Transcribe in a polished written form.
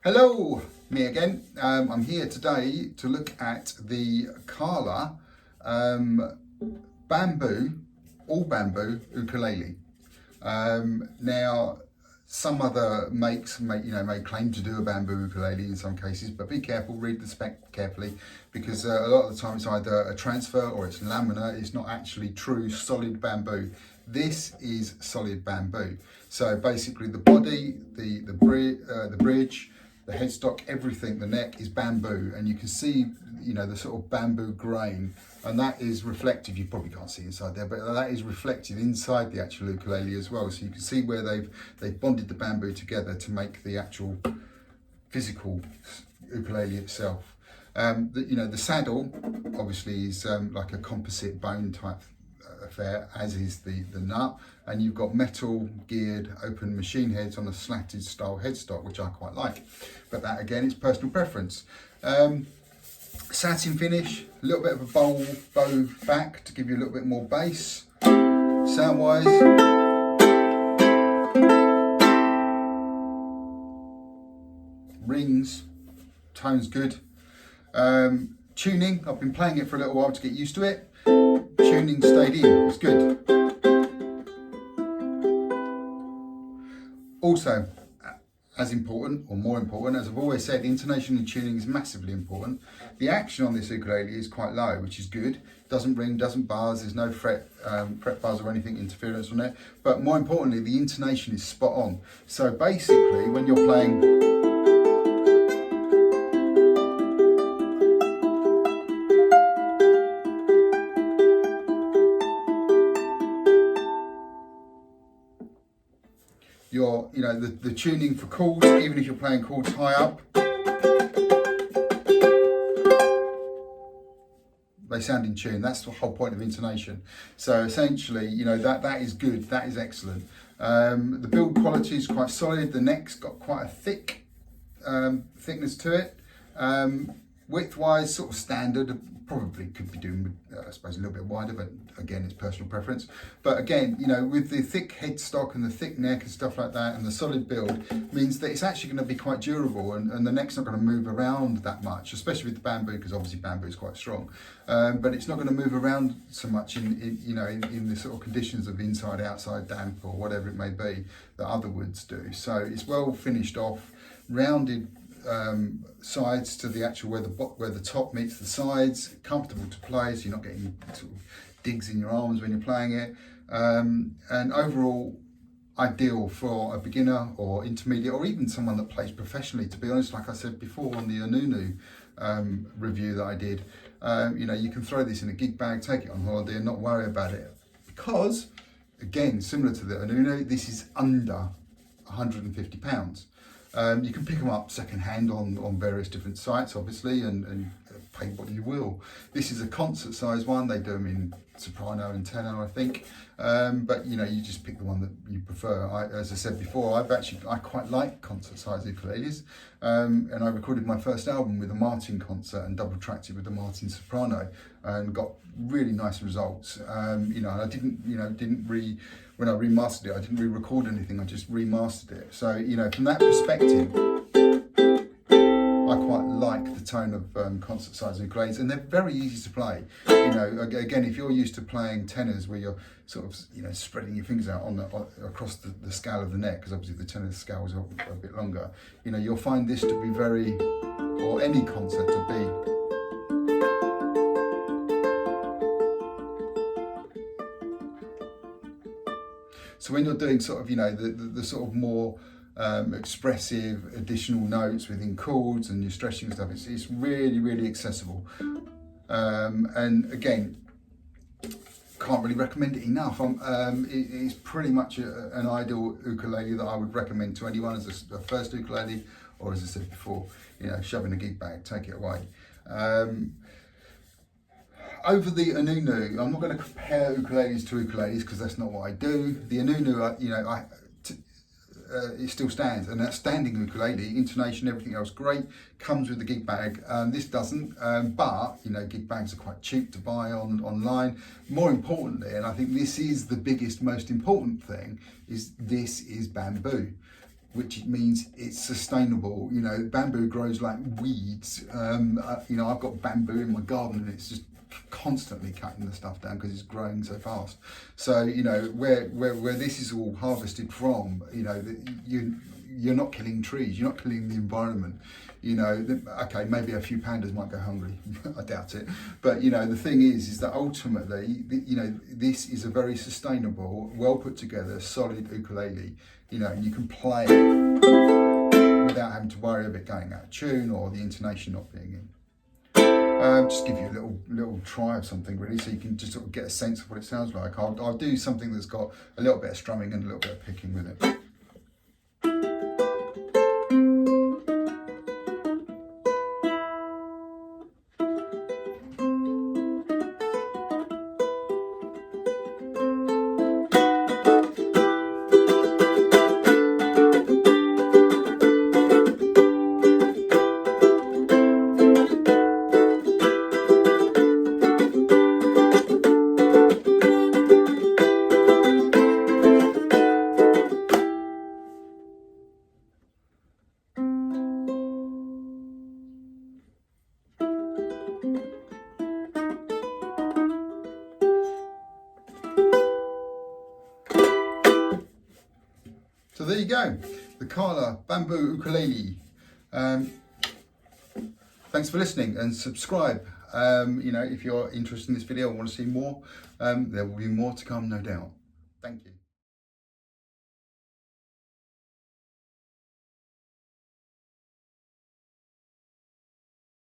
Hello, me again. I'm here today to look at the Kala bamboo, all bamboo ukulele. Now, some other makes may claim to do a bamboo ukulele in some cases, but be careful, read the spec carefully, because a lot of the time it's either a transfer or it's laminate. It's not actually true solid bamboo. This is solid bamboo. So basically, the body, the bridge, the headstock, everything, the neck is bamboo, and you can see, the sort of bamboo grain, and that is reflective. You probably can't see inside there, but that is reflected inside the actual ukulele as well. So you can see where they've bonded the bamboo together to make the actual physical ukulele itself. The saddle obviously is like a composite bone type affair, as is the nut, and you've got metal geared open machine heads on a slatted style headstock, which I quite like, but that again is personal preference. Satin finish, a little bit of a bow back to give you a little bit more bass sound wise. Rings, tone's good. Tuning, I've been playing it for a little while to get used to it. Tuning stayed in, it's good. Also, as important, or more important, as I've always said, intonation and tuning is massively important. The action on this ukulele is quite low, which is good. Doesn't ring, doesn't buzz, there's no fret buzz or anything interference on it. But more importantly, the intonation is spot on. So basically, when you're playing, the tuning for chords, even if you're playing chords high up, they sound in tune. That's the whole point of intonation. So essentially, that is good, that is excellent. The build quality is quite solid. The neck's got quite a thick thickness to it. Width-wise, sort of standard. Probably could be doing with, I suppose, a little bit wider, but again, it's personal preference. But again, with the thick headstock and the thick neck and stuff like that, and the solid build, means that it's actually going to be quite durable, and the neck's not going to move around that much, especially with the bamboo, because obviously bamboo is quite strong. But it's not going to move around so much in the sort of conditions of inside, outside damp or whatever it may be that other woods do. So it's well finished off, rounded sides to the actual where the top meets the sides, comfortable to play, so you're not getting sort of digs in your arms when you're playing it, and overall ideal for a beginner or intermediate, or even someone that plays professionally. To be honest, like I said before on the Ununu review that I did, you can throw this in a gig bag, take it on holiday and not worry about it, because again, similar to the Ununu, this is under £150. You can pick them up second hand on various different sites, obviously, and pay what you will. This is a concert size one. They do them in soprano and tenor, I think. But you just pick the one that you prefer. As I said before, I quite like concert size ukuleles, and I recorded my first album with a Martin concert and double tracked it with a Martin soprano, and got really nice results. I didn't when I remastered it, I didn't re-record anything, I just remastered it. So, from that perspective, I quite like the tone of concert size ukuleles, and they're very easy to play. Again, if you're used to playing tenors where you're sort of, spreading your fingers out across the scale of the neck, because obviously the tenor scale is a bit longer, you'll find this to be or any concert to be, so when you're doing sort of, the sort of more expressive additional notes within chords and you're stretching stuff, it's really, really accessible. And again, can't really recommend it enough. It's pretty much an ideal ukulele that I would recommend to anyone as a first ukulele, or as I said before, shove in a gig bag, take it away. Over the Ununu, I'm not going to compare ukuleles to ukuleles because that's not what I do. The Ununu, it still stands, and that standing ukulele, intonation, everything else, great, comes with the gig bag. This doesn't, but gig bags are quite cheap to buy online. More importantly, and I think this is the biggest, most important thing, is this is bamboo. which means it's sustainable. You know, bamboo grows like weeds. You know, I've got bamboo in my garden and it's just constantly cutting the stuff down because it's growing so fast. So, you know, where this is all harvested from, you know, you're not killing trees, you're not killing the environment. You know, okay, maybe a few pandas might go hungry. I doubt it. But, you know, the thing is that ultimately, you know, this is a very sustainable, well put together, solid ukulele. You know, you can play it without having to worry of it going out of tune or the intonation not being in. Just give you a little try of something really, so you can just sort of get a sense of what it sounds like. I'll do something that's got a little bit of strumming and a little bit of picking with it. So there you go, the Kala bamboo ukulele. Thanks for listening and subscribe. You know, if you're interested in this video and want to see more, there will be more to come, no doubt. Thank you.